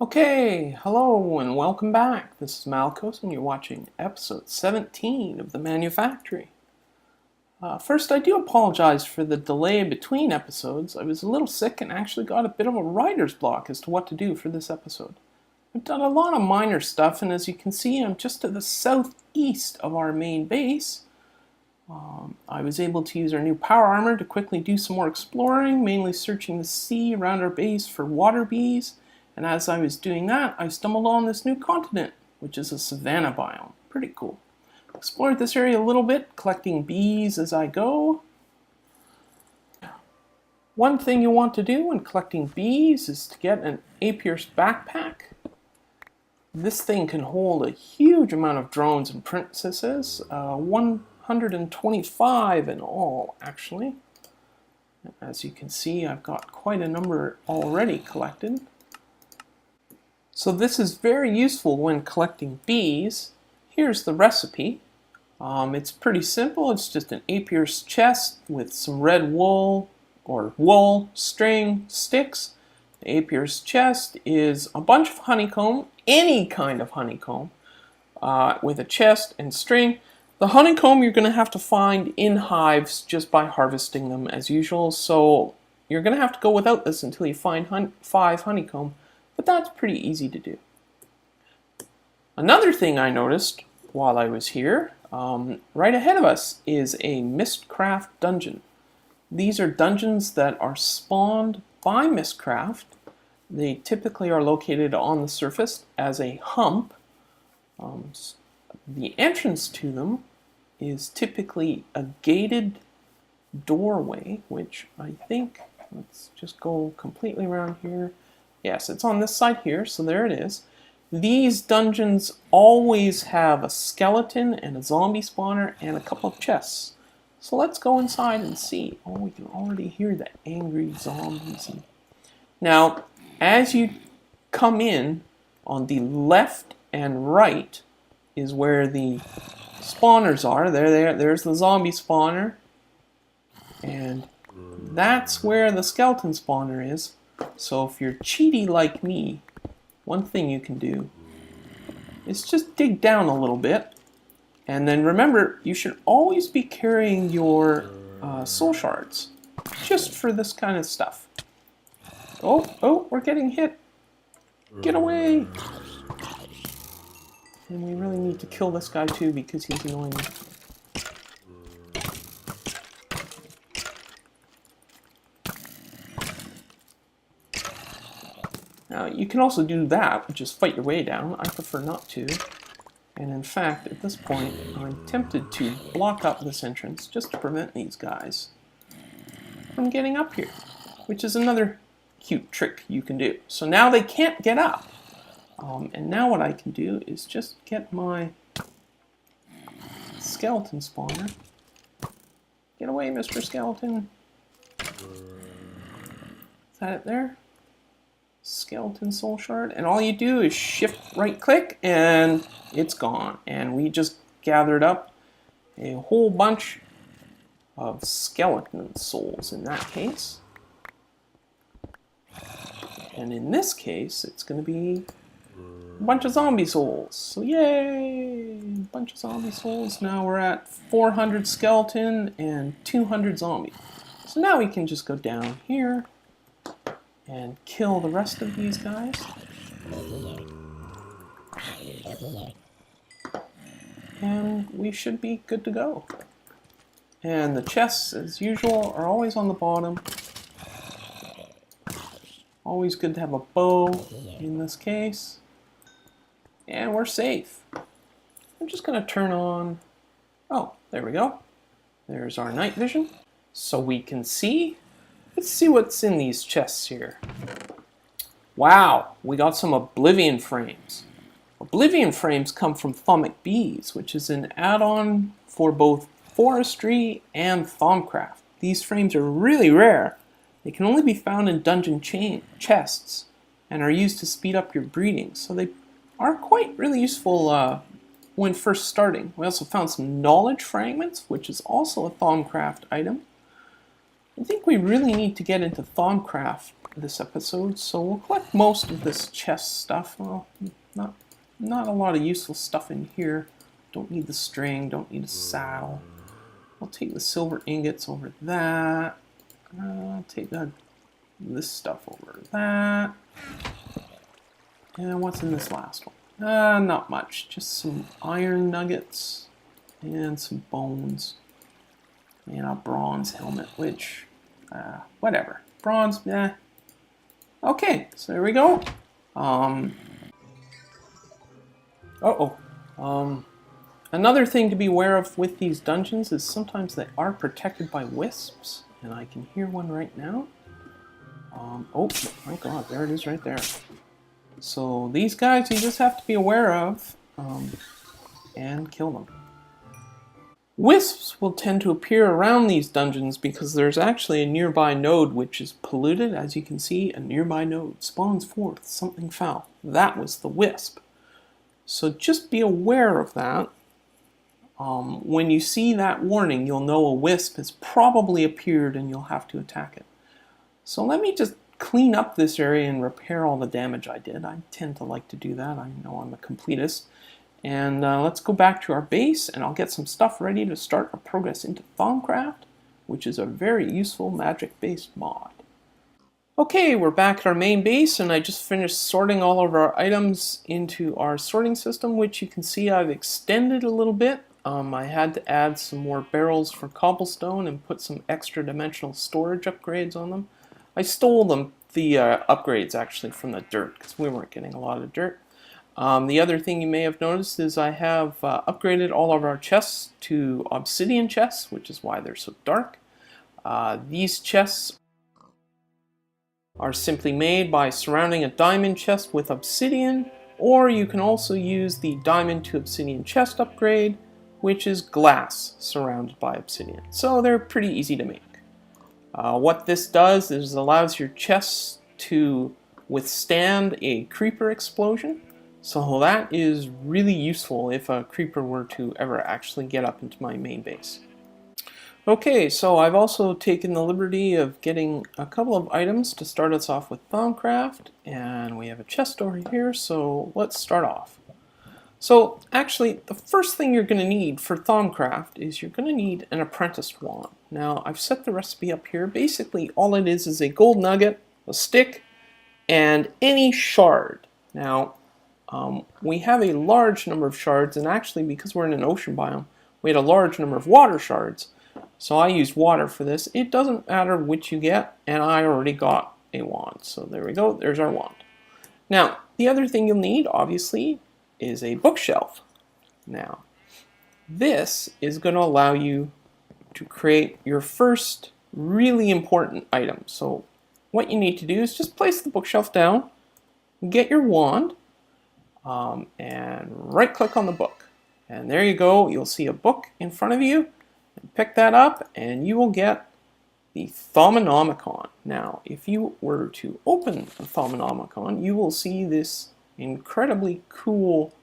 Okay, hello and welcome back. This is Malchus and you're watching episode 17 of the ManuFactory. First, I do apologize for the delay between episodes. I was a little sick and actually got a bit of a writer's block as to what to do for this episode. I've done a lot of minor stuff, and as you can see, I'm just to the southeast of our main base. I was able to use our new power armor to quickly do some more exploring, mainly searching the sea around our base for water bees. And as I was doing that, I stumbled on this new continent, which is a savanna biome. Pretty cool. Explored this area a little bit, collecting bees as I go. One thing you want to do when collecting bees is to get an A-Pierce backpack. This thing can hold a huge amount of drones and princesses, 125 in all, actually. As you can see, I've got quite a number already collected. So this is very useful when collecting bees. Here's the recipe. It's pretty simple. It's just an A-Pierce chest with some red wool, or wool, string, sticks. The A-Pierce chest is a bunch of honeycomb, any kind of honeycomb, with a chest and string. The honeycomb you're going to have to find in hives just by harvesting them as usual. So you're going to have to go without this until you find 5 honeycomb. But that's pretty easy to do. Another thing I noticed while I was here, right ahead of us is a MystCraft dungeon. These are dungeons that are spawned by MystCraft. They typically are located on the surface as a hump. The entrance to them is typically a gated doorway, which I think, let's just go completely around here. Yes, it's on this side here, so there it is. These dungeons always have a skeleton and a zombie spawner and a couple of chests. So let's go inside and see. Oh, we can already hear the angry zombies. Now, as you come in, on the left and right is where the spawners are. There's the zombie spawner. And that's where the skeleton spawner is. So if you're cheaty like me, one thing you can do is just dig down a little bit. And then remember, you should always be carrying your soul shards, just for this kind of stuff. Oh, we're getting hit. Get away! And we really need to kill this guy too because he's annoying me. Now, you can also do that, just fight your way down. I prefer not to. And in fact, at this point, I'm tempted to block up this entrance just to prevent these guys from getting up here, which is another cute trick you can do. So now they can't get up. And now what I can do is just get my skeleton spawner. Get away, Mr. Skeleton. Is that it there? Skeleton soul shard, and all you do is shift right click and it's gone, and we just gathered up a whole bunch of skeleton souls in that case, and in this case it's going to be a bunch of zombie souls. So yay, a bunch of zombie souls. Now we're at 400 skeleton and 200 zombie. So now we can just go down here and kill the rest of these guys. And we should be good to go. And the chests, as usual, are always on the bottom. Always good to have a bow in this case. And we're safe. I'm just going to turn on... Oh, there we go. There's our night vision. So we can see. Let's see what's in these chests here. Wow, we got some Oblivion frames. Oblivion frames come from Thaumic Bees, which is an add-on for both forestry and ThaumCraft. These frames are really rare. They can only be found in dungeon chests and are used to speed up your breeding. So they are quite really useful when first starting. We also found some knowledge fragments, which is also a ThaumCraft item. I think we really need to get into ThaumCraft this episode, so we'll collect most of this chest stuff. Well, not a lot of useful stuff in here. Don't need the string, don't need a saddle. I'll take the silver ingots over that. I'll take this stuff over that. And what's in this last one? Not much. Just some iron nuggets and some bones. And a bronze helmet, which, whatever. Bronze, Okay, so there we go. Another thing to be aware of with these dungeons is sometimes they are protected by wisps, and I can hear one right now. Oh my god, there it is right there. So these guys you just have to be aware of and kill them. Wisps will tend to appear around these dungeons because there's actually a nearby node which is polluted. As you can see, a nearby node spawns forth something foul. That was the wisp. So just be aware of that. When you see that warning, you'll know a wisp has probably appeared and you'll have to attack it. So let me just clean up this area and repair all the damage I did. I tend to like to do that. I know I'm a completist. And let's go back to our base, and I'll get some stuff ready to start our progress into ThaumCraft, which is a very useful magic-based mod. Okay, we're back at our main base, and I just finished sorting all of our items into our sorting system, which you can see I've extended a little bit. I had to add some more barrels for cobblestone and put some extra dimensional storage upgrades on them. I stole the upgrades actually from the dirt, because we weren't getting a lot of dirt. The other thing you may have noticed is I have upgraded all of our chests to obsidian chests, which is why they're so dark. These chests are simply made by surrounding a diamond chest with obsidian, or you can also use the diamond to obsidian chest upgrade, which is glass surrounded by obsidian. So they're pretty easy to make. What this does is allows your chests to withstand a creeper explosion. So that is really useful if a creeper were to ever actually get up into my main base. Okay, so I've also taken the liberty of getting a couple of items to start us off with ThaumCraft, and we have a chest over here, so let's start off. So actually, the first thing you're going to need for ThaumCraft is you're going to need an apprentice wand. Now, I've set the recipe up here. Basically, all it is a gold nugget, a stick, and any shard. Now, we have a large number of shards, and actually, because we're in an ocean biome, we had a large number of water shards. So I used water for this. It doesn't matter which you get, and I already got a wand. So there we go, there's our wand. Now, the other thing you'll need, obviously, is a bookshelf. Now, this is going to allow you to create your first really important item. So what you need to do is just place the bookshelf down, get your wand, and right-click on the book. And there you go, you'll see a book in front of you. Pick that up and you will get the Thaumonomicon. Now, if you were to open the Thaumonomicon, you will see this incredibly cool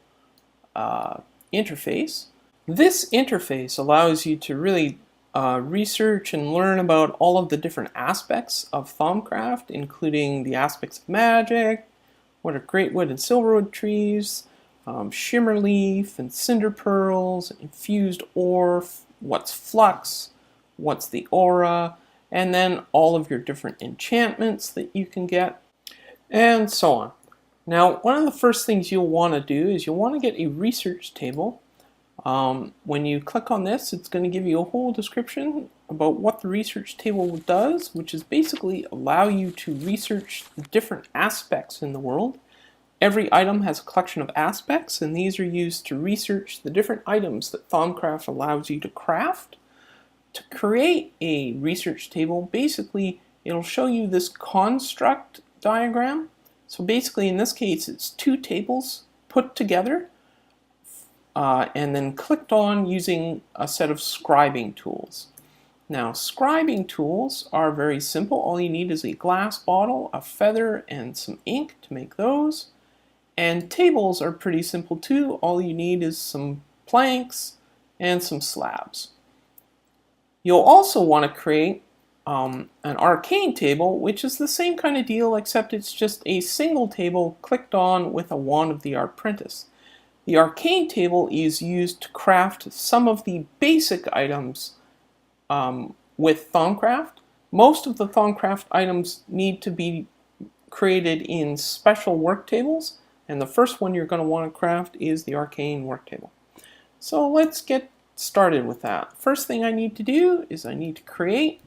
interface. This interface allows you to really research and learn about all of the different aspects of ThaumCraft, including the aspects of magic, what are greatwood and silverwood trees, shimmerleaf and cinder pearls, infused ore, what's flux, what's the aura, and then all of your different enchantments that you can get, and so on. Now, one of the first things you'll want to do is you'll want to get a research table. When you click on this, it's going to give you a whole description about what the research table does, which is basically allow you to research the different aspects in the world. Every item has a collection of aspects, and these are used to research the different items that ThaumCraft allows you to craft. To create a research table, basically, it'll show you this construct diagram. So basically, in this case, it's two tables put together and then clicked on using a set of scribing tools. Now, scribing tools are very simple. All you need is a glass bottle, a feather, and some ink to make those. And tables are pretty simple too. All you need is some planks and some slabs. You'll also want to create an arcane table, which is the same kind of deal, except it's just a single table clicked on with a wand of the apprentice. The arcane table is used to craft some of the basic items with ThaumCraft. Most of the ThaumCraft items need to be created in special work tables, and the first one you're going to want to craft is the arcane work table. So let's get started with that. First thing I need to do is I need to create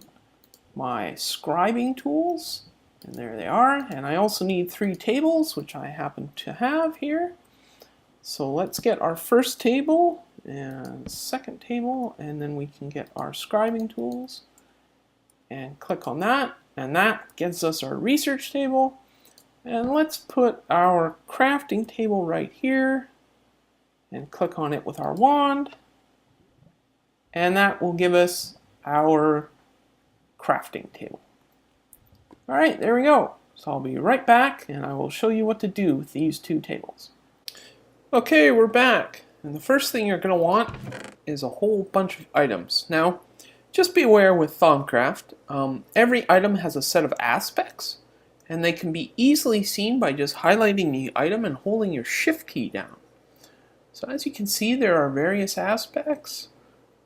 my scribing tools, and there they are. And I also need 3 tables, which I happen to have here. So let's get our first table and second table, and then we can get our scribing tools and click on that, and that gives us our research table. And let's put our crafting table right here and click on it with our wand, and that will give us our crafting table. All right, there we go. So I'll be right back and I will show you what to do with these 2 tables. Okay, we're back. And the first thing you're going to want is a whole bunch of items. Now, just be aware with ThaumCraft, every item has a set of aspects, and they can be easily seen by just highlighting the item and holding your shift key down. So as you can see, there are various aspects.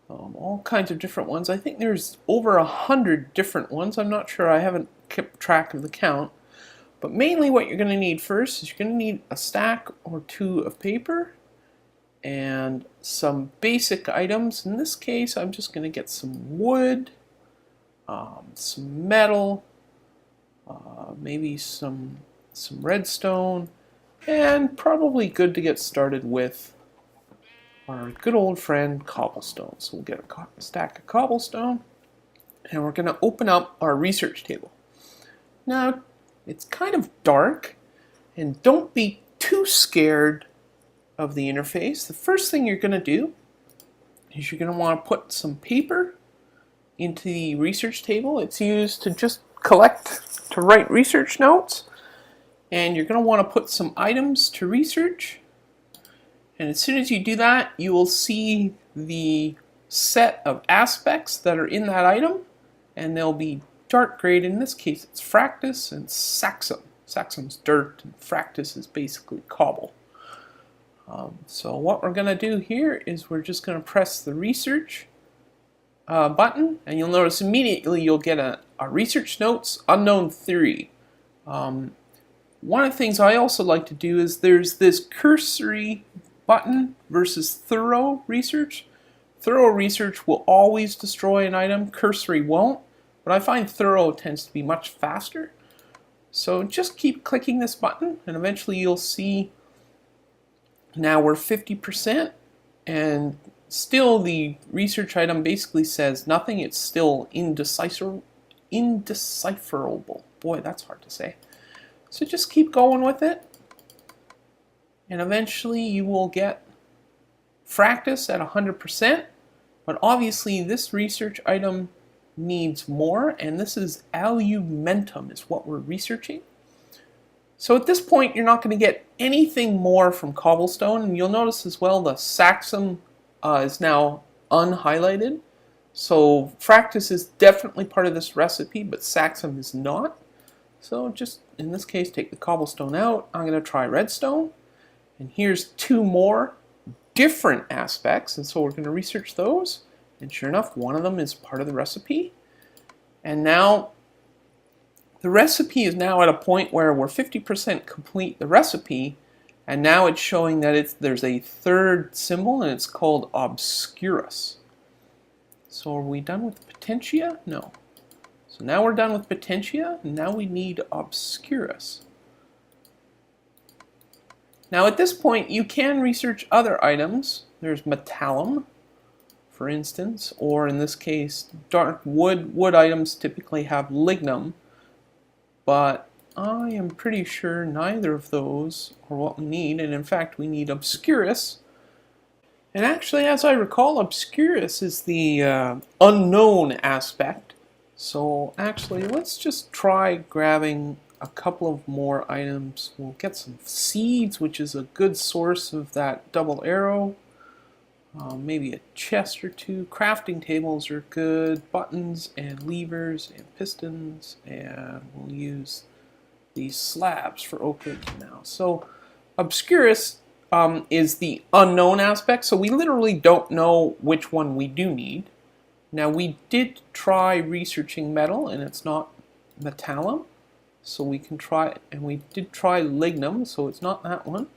All kinds of different ones. I think there's over 100 different ones. I'm not sure. I haven't kept track of the count. But mainly what you're going to need first is you're going to need a stack or 2 of paper and some basic items. In this case, I'm just going to get some wood, some metal, maybe some redstone, and probably good to get started with our good old friend cobblestone. So we'll get a stack of cobblestone, and we're going to open up our research table. Now, it's kind of dark, and don't be too scared of the interface. The first thing you're going to do is you're going to want to put some paper into the research table. It's used to just to write research notes, and you're going to want to put some items to research. And as soon as you do that, you will see the set of aspects that are in that item, and they'll be dark grayed. In this case, it's Fractus and Saxum. Saxum's dirt, and Fractus is basically cobble. So what we're going to do here is we're just going to press the research button, and you'll notice immediately you'll get a research notes unknown theory. One of the things I also like to do is there's this cursory button versus thorough research. Thorough research will always destroy an item, cursory won't, but I find thorough tends to be much faster. So just keep clicking this button, and eventually you'll see now we're 50%, and still the research item basically says nothing. It's still indecipherable. Boy, that's hard to say. So just keep going with it, and eventually you will get Fractus at 100%, but obviously this research item needs more, and this is alumentum is what we're researching. So at this point you're not going to get anything more from cobblestone, and you'll notice as well the Saxum is now unhighlighted. So Fractus is definitely part of this recipe, but Saxum is not. So just in this case take the cobblestone out. I'm going to try redstone, and here's 2 more different aspects, and so we're going to research those, and sure enough one of them is part of the recipe. And now the recipe is now at a point where we're 50% complete the recipe, and now it's showing that there's a 3rd symbol, and it's called Obscurus. So are we done with Potentia? No. So now we're done with Potentia, and now we need Obscurus. Now at this point you can research other items. There's Metallum, for instance, or in this case dark wood. Wood items typically have lignum, but I am pretty sure neither of those are what we need, and in fact we need Obscurus. And actually, as I recall, Obscurus is the unknown aspect. So actually, let's just try grabbing a couple of more items. We'll get some seeds, which is a good source of that double arrow. Maybe a chest or two. Crafting tables are good. Buttons and levers and pistons, and we'll use these slabs for oak now. So Obscurus is the unknown aspect, so we literally don't know which one we do need. Now we did try researching metal, and it's not metallum, so we can try, and we did try lignum, so it's not that one.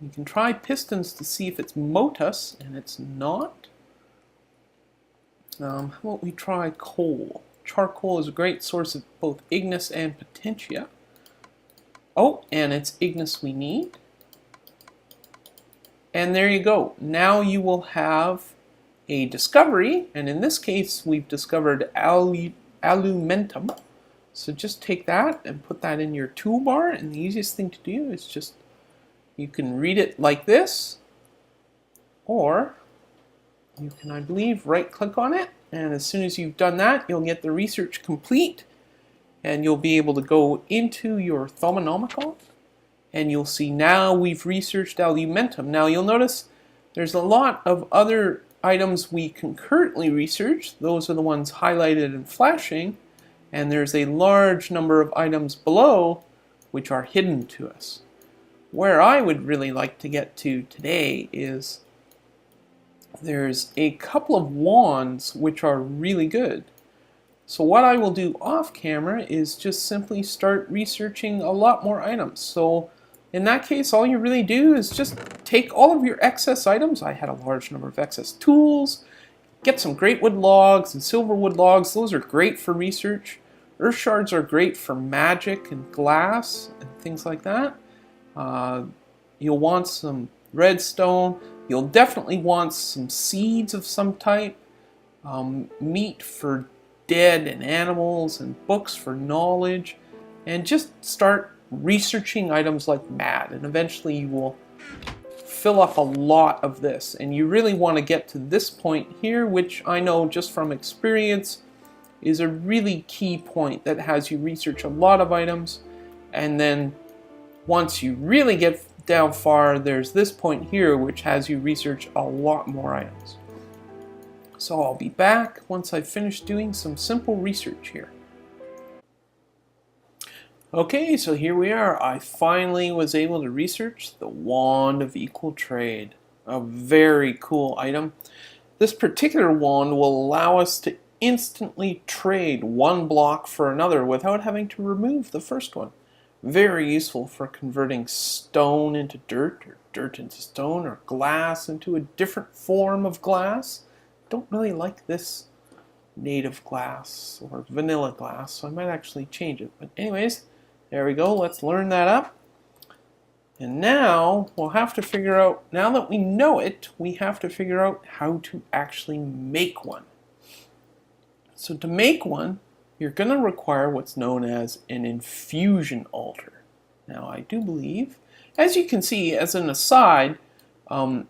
We can try pistons to see if it's motus, and it's not. How about we try coal? Charcoal is a great source of both ignis and potentia. Oh, and it's ignis we need. And there you go. Now you will have a discovery, and in this case we've discovered alumentum. So just take that and put that in your toolbar, and the easiest thing to do is just, you can read it like this, or you can, I believe, right click on it, and as soon as you've done that, you'll get the research complete, and you'll be able to go into your Thaumonomicon, and you'll see now we've researched alumentum. Now you'll notice there's a lot of other items we can currently research. Those are the ones highlighted and flashing, and there's a large number of items below which are hidden to us. Where I would really like to get to today is there's a couple of wands which are really good. So what I will do off camera is just simply start researching a lot more items. So in that case, all you really do is just take all of your excess items. I had a large number of excess tools. Get some great wood logs and silver wood logs. Those are great for research. Earth shards are great for magic and glass and things like that. You'll want some redstone. You'll definitely want some seeds of some type. Meat for dead and animals, and books for knowledge. And just start researching items like mad, and eventually you will fill up a lot of this. And you really want to get to this point here, which I know just from experience is a really key point that has you research a lot of items. And then once you really get down far, there's this point here which has you research a lot more items. So I'll be back once I've finished doing some simple research here. Okay, so here we are. I finally was able to research the Wand of Equal Trade. A very cool item. This particular wand will allow us to instantly trade one block for another without having to remove the first one. Very useful for converting stone into dirt, or dirt into stone, or glass into a different form of glass. Don't really like this native glass or vanilla glass, so I might actually change it. But anyways, there we go. Let's learn that up. And now we'll have to figure out, now that we know it, we have to figure out how to actually make one. So to make one, you're going to require what's known as an infusion altar. Now I do believe, as you can see, as an aside,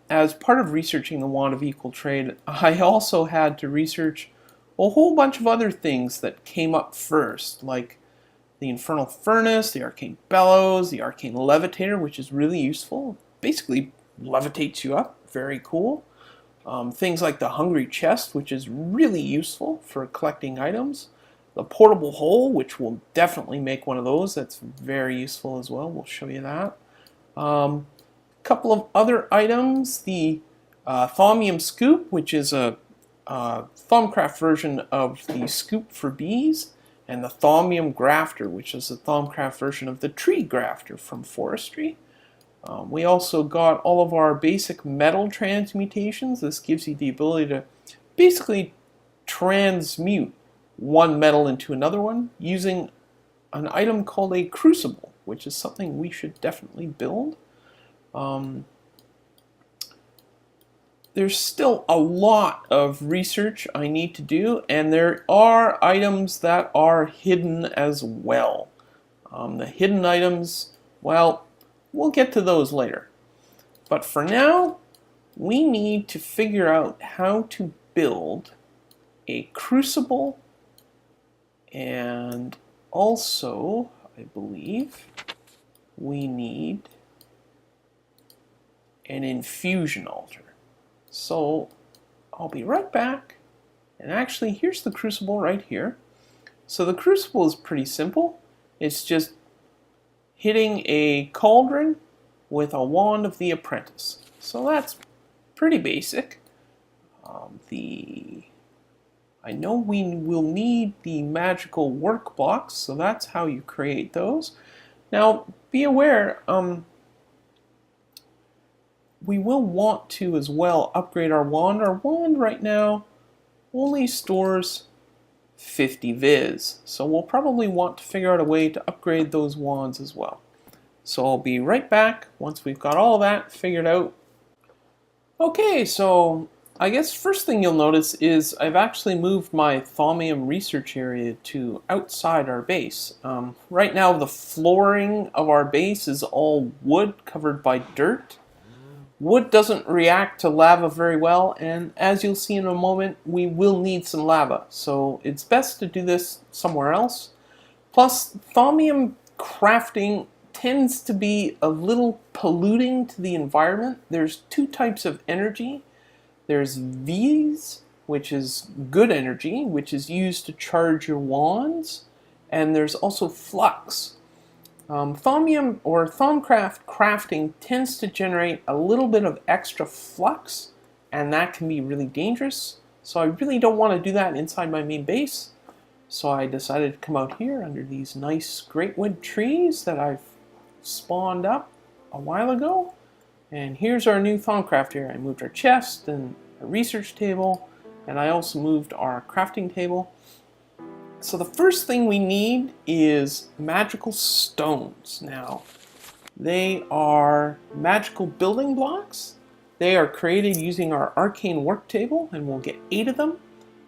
as part of researching the Wand of Equal Trade, I also had to research a whole bunch of other things that came up first, like the Infernal Furnace, the Arcane Bellows, the Arcane Levitator, which is really useful. Basically levitates you up, very cool. Things like the Hungry Chest, which is really useful for collecting items. The Portable Hole, which will definitely make one of those. That's very useful as well. We'll show you that. A couple of other items. The Thaumium Scoop, which is a ThaumCraft version of the Scoop for Bees. And the Thaumium Grafter, which is a ThaumCraft version of the Tree Grafter from Forestry. We also got all of our basic metal transmutations. This gives you the ability to basically transmute one metal into another one using an item called a crucible, which is something we should definitely build. There's still a lot of research I need to do, and there are items that are hidden as well. The hidden items, well, we'll get to those later. But for now, we need to figure out how to build a crucible, and also, I believe, we need an infusion altar. So I'll be right back. And actually, here's the crucible right here. So the crucible is pretty simple. It's just hitting a cauldron with a wand of the apprentice. So that's pretty basic. I know we will need the magical work blocks, so that's how you create those. Now, be aware, we will want to as well upgrade our wand. Our wand right now only stores 50 viz, so we'll probably want to figure out a way to upgrade those wands as well. So I'll be right back once we've got all that figured out. Okay, so I guess first thing you'll notice is I've actually moved my thaumium research area to outside our base. Right now the flooring of our base is all wood covered by dirt. Wood doesn't react to lava very well, and as you'll see in a moment, we will need some lava. So it's best to do this somewhere else. Plus, thaumium crafting tends to be a little polluting to the environment. There's two types of energy. There's V's, which is good energy, which is used to charge your wands, and there's also flux. ThaumCraft crafting tends to generate a little bit of extra flux, and that can be really dangerous. So I really don't want to do that inside my main base. So I decided to come out here under these nice greatwood trees that I've spawned up a while ago. And here's our new ThaumCraft here. I moved our chest and a research table, and I also moved our crafting table. So the first thing we need is magical stones. Now, they are magical building blocks. They are created using our arcane work table, and we'll get 8 of them.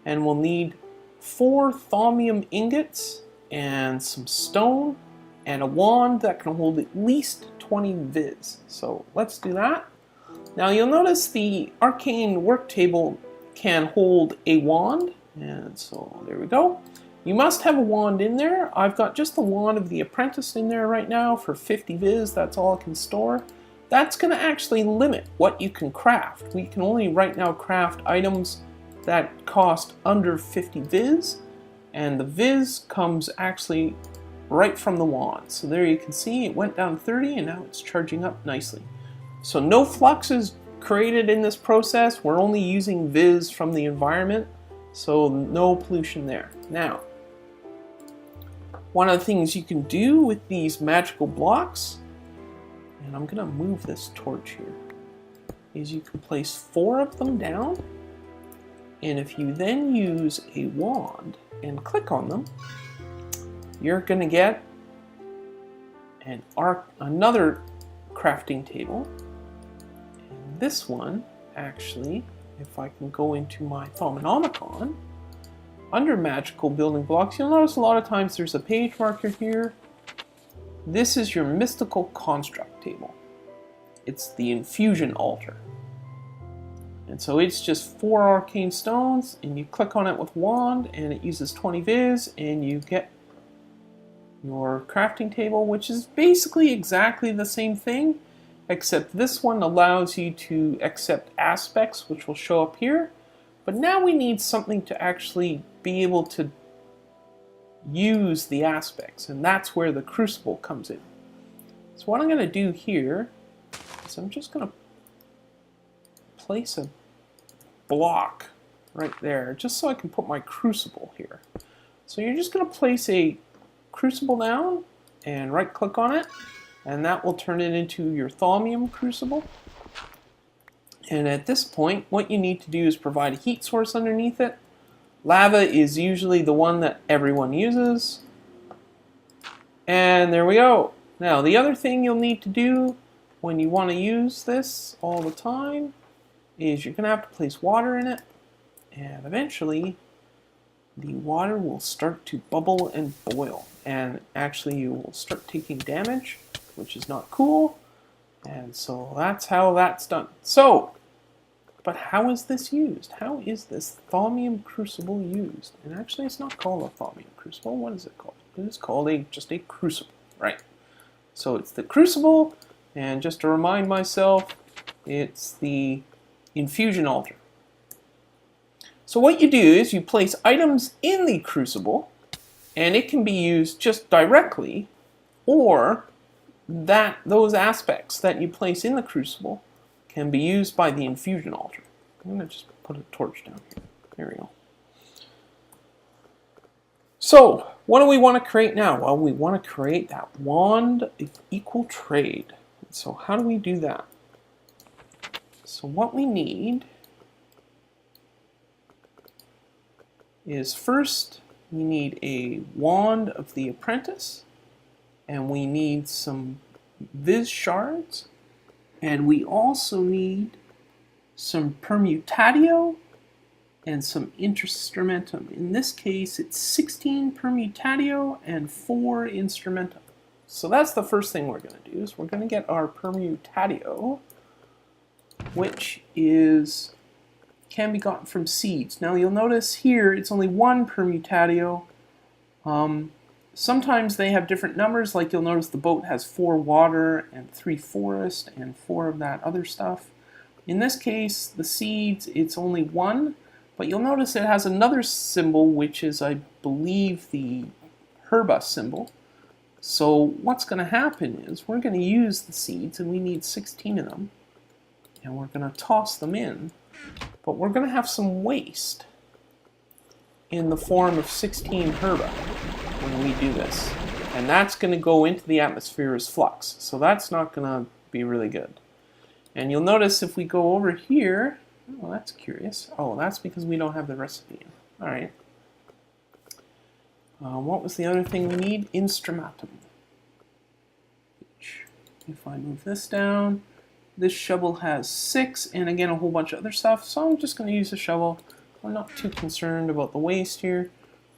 And we'll need 4 thaumium ingots and some stone and a wand that can hold at least 20 viz. So let's do that. Now you'll notice the arcane work table can hold a wand, and so there we go. You must have a wand in there. I've got just the wand of the apprentice in there right now for 50 viz. That's all it can store. That's going to actually limit what you can craft. We can only right now craft items that cost under 50 viz, and the viz comes actually right from the wand. So there you can see it went down 30 and now it's charging up nicely. So no flux is created in this process. We're only using viz from the environment, so no pollution there. Now, one of the things you can do with these magical blocks, and I'm gonna move this torch here, is you can place 4 of them down, and if you then use a wand and click on them, you're going to get another crafting table. And this one, actually, if I can go into my Thaumonomicon, under magical building blocks, you'll notice a lot of times there's a page marker here. This is your mystical construct table. It's the infusion altar. And so it's just 4 arcane stones, and you click on it with wand, and it uses 20 viz, and you get your crafting table, which is basically exactly the same thing, except this one allows you to accept aspects, which will show up here. But now we need something to actually be able to use the aspects, and that's where the crucible comes in. So what I'm going to do here is I'm just going to place a block right there, just so I can put my crucible here. So you're just going to place a crucible down and right click on it, and that will turn it into your thaumium crucible. And at this point, what you need to do is provide a heat source underneath it. Lava is usually the one that everyone uses. And there we go. Now, the other thing you'll need to do when you want to use this all the time is you're going to have to place water in it, and eventually the water will start to bubble and boil, and actually you will start taking damage, which is not cool. And so that's how that's done. So, but how is this used? How is this thaumium crucible used? And actually it's not called a thaumium crucible. What is it called? It is called just a crucible, right? So it's the crucible, and just to remind myself, It's the infusion altar. So what you do is you place items in the crucible, and it can be used just directly, or those aspects that you place in the crucible can be used by the infusion altar. I'm going to just put a torch down here. There we go. So, what do we want to create now? Well, we want to create that wand of equal trade. So how do we do that? So what we need is, first we need a wand of the apprentice, and we need some viz shards, and we also need some permutatio and some instrumentum. In this case, it's 16 permutatio and 4 instrumentum. So that's the first thing we're going to do, is we're going to get our permutatio, which can be gotten from seeds. Now you'll notice here it's only 1 permutatio. Sometimes they have different numbers, like you'll notice the boat has 4 water and 3 forest and 4 of that other stuff. In this case, the seeds, it's only 1, but you'll notice it has another symbol, which is, I believe, the herba symbol. So what's going to happen is we're going to use the seeds, and we need 16 of them, and we're going to toss them in, but we're going to have some waste in the form of 16 herba when we do this, and that's going to go into the atmosphere as flux, so that's not going to be really good. And you'll notice if we go over here, oh, that's curious. Oh, that's because we don't have the recipe in. All right. What was the other thing we need? Instrumentum. If I move this down, this shovel has 6, and again a whole bunch of other stuff, so I'm just going to use the shovel. I'm not too concerned about the waste here.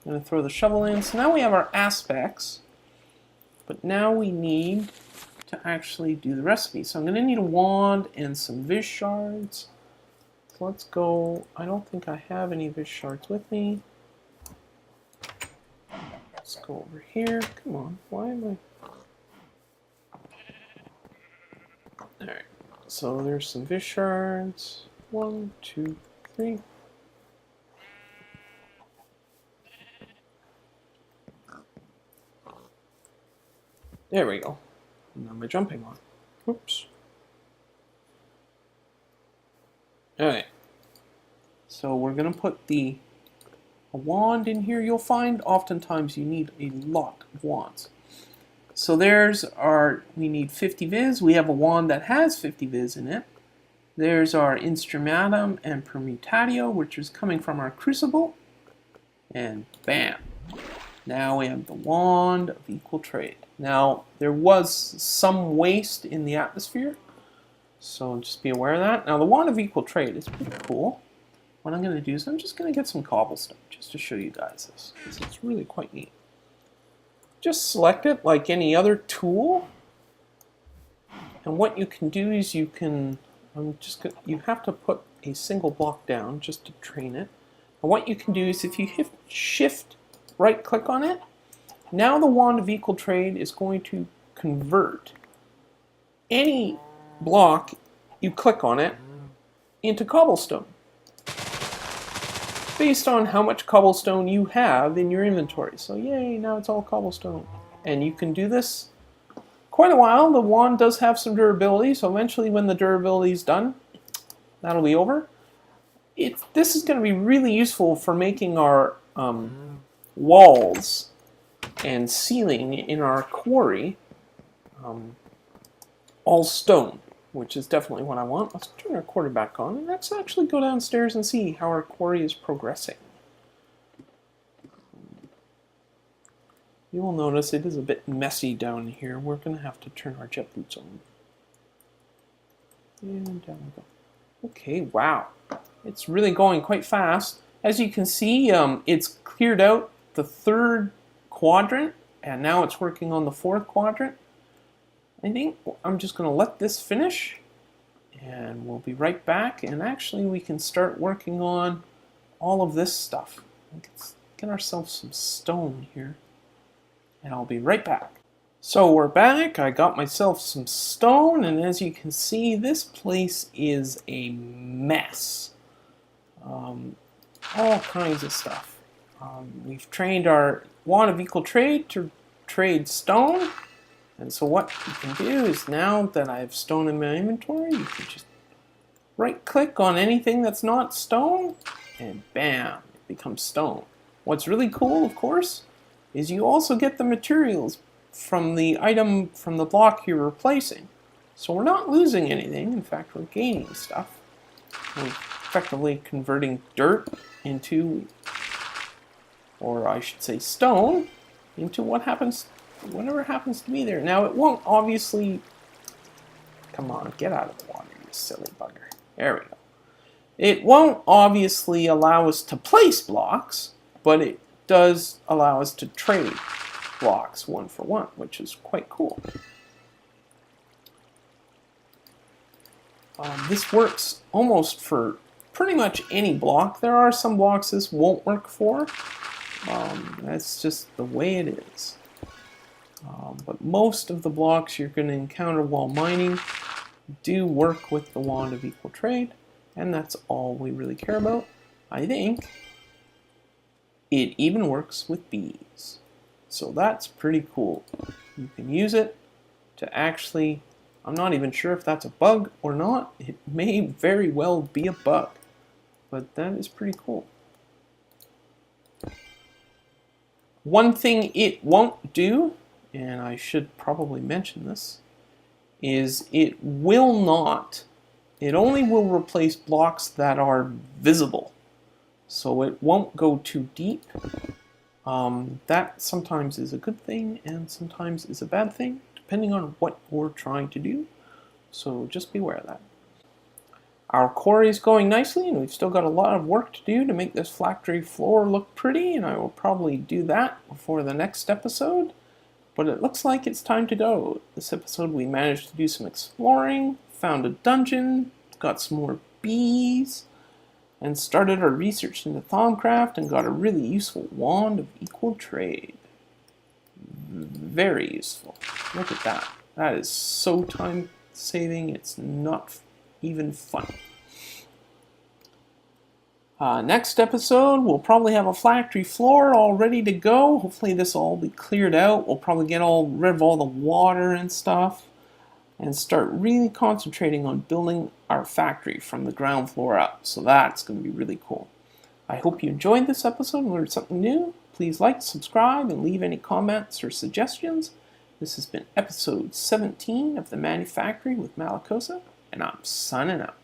I'm going to throw the shovel in. So now we have our aspects, but now we need to actually do the recipe. So I'm going to need a wand and some viz shards. So let's go. I don't think I have any viz shards with me. Let's go over here. Come on, why am I? Alright, so there's some viz shards. 1, 2, 3. There we go. Now my jumping on. Oops. Alright. So we're going to put a wand in here. You'll find oftentimes you need a lot of wands. So we need 50 viz. We have a wand that has 50 viz in it. There's our instrumentum and permutatio, which is coming from our crucible. And bam. Now we have the wand of equal trade. Now, there was some waste in the atmosphere, so just be aware of that. Now, the wand of equal trade is pretty cool. What I'm going to do is I'm just going to get some cobblestone just to show you guys this, because it's really quite neat. Just select it like any other tool, and what you can do is you have to put a single block down just to train it. And what you can do is if you hit shift right click on it, now the wand of equal trade is going to convert any block you click on it into cobblestone based on how much cobblestone you have in your inventory. So yay, now it's all cobblestone. And you can do this quite a while. The wand does have some durability, so eventually when the durability is done, that'll be over. This is going to be really useful for making our walls and ceiling in our quarry all stone, which is definitely what I want. Let's turn our quarry back on, and let's actually go downstairs and see how our quarry is progressing. You will notice it is a bit messy down here. We're going to have to turn our jet boots on. And down we go. Okay, wow. It's really going quite fast. As you can see, it's cleared out the 3rd quadrant, and now it's working on the 4th quadrant. I think I'm just going to let this finish, and we'll be right back, and actually we can start working on all of this stuff. Let's get ourselves some stone here, and I'll be right back. So we're back. I got myself some stone, and as you can see, this place is a mess. All kinds of stuff. We've trained our wand of equal trade to trade stone, and so what you can do is, now that I have stone in my inventory, you can just right-click on anything that's not stone, and bam, it becomes stone. What's really cool, of course, is you also get the materials from the item, from the block you're replacing. So we're not losing anything, in fact we're gaining stuff. We're effectively converting dirt into, or I should say stone, into whatever happens to be there. Now it won't obviously, come on, get out of the water, you silly bugger. There we go. It won't obviously allow us to place blocks, but it does allow us to trade blocks one for one, which is quite cool. This works almost for pretty much any block. There are some blocks this won't work for. That's just the way it is. But most of the blocks you're going to encounter while mining do work with the wand of equal trade, and that's all we really care about. I think it even works with bees. So that's pretty cool. You can use it to actually, I'm not even sure if that's a bug or not. It may very well be a bug, but that is pretty cool. One thing it won't do, and I should probably mention this, is it only will replace blocks that are visible. So it won't go too deep. That sometimes is a good thing and sometimes is a bad thing, depending on what we're trying to do. So just be aware of that. Our quarry is going nicely, and we've still got a lot of work to do to make this factory floor look pretty, and I will probably do that before the next episode. But it looks like it's time to go. This episode we managed to do some exploring, found a dungeon, got some more bees, and started our research into ThaumCraft and got a really useful wand of equal trade. Very useful. Look at that. That is so time saving, it's not even funny. Next episode, we'll probably have a factory floor all ready to go. Hopefully this will all be cleared out. We'll probably get rid of all the water and stuff and start really concentrating on building our factory from the ground floor up. So that's going to be really cool. I hope you enjoyed this episode and learned something new. Please like, subscribe, and leave any comments or suggestions. This has been episode 17 of the ManuFactory with Malacosa, and I'm signing out.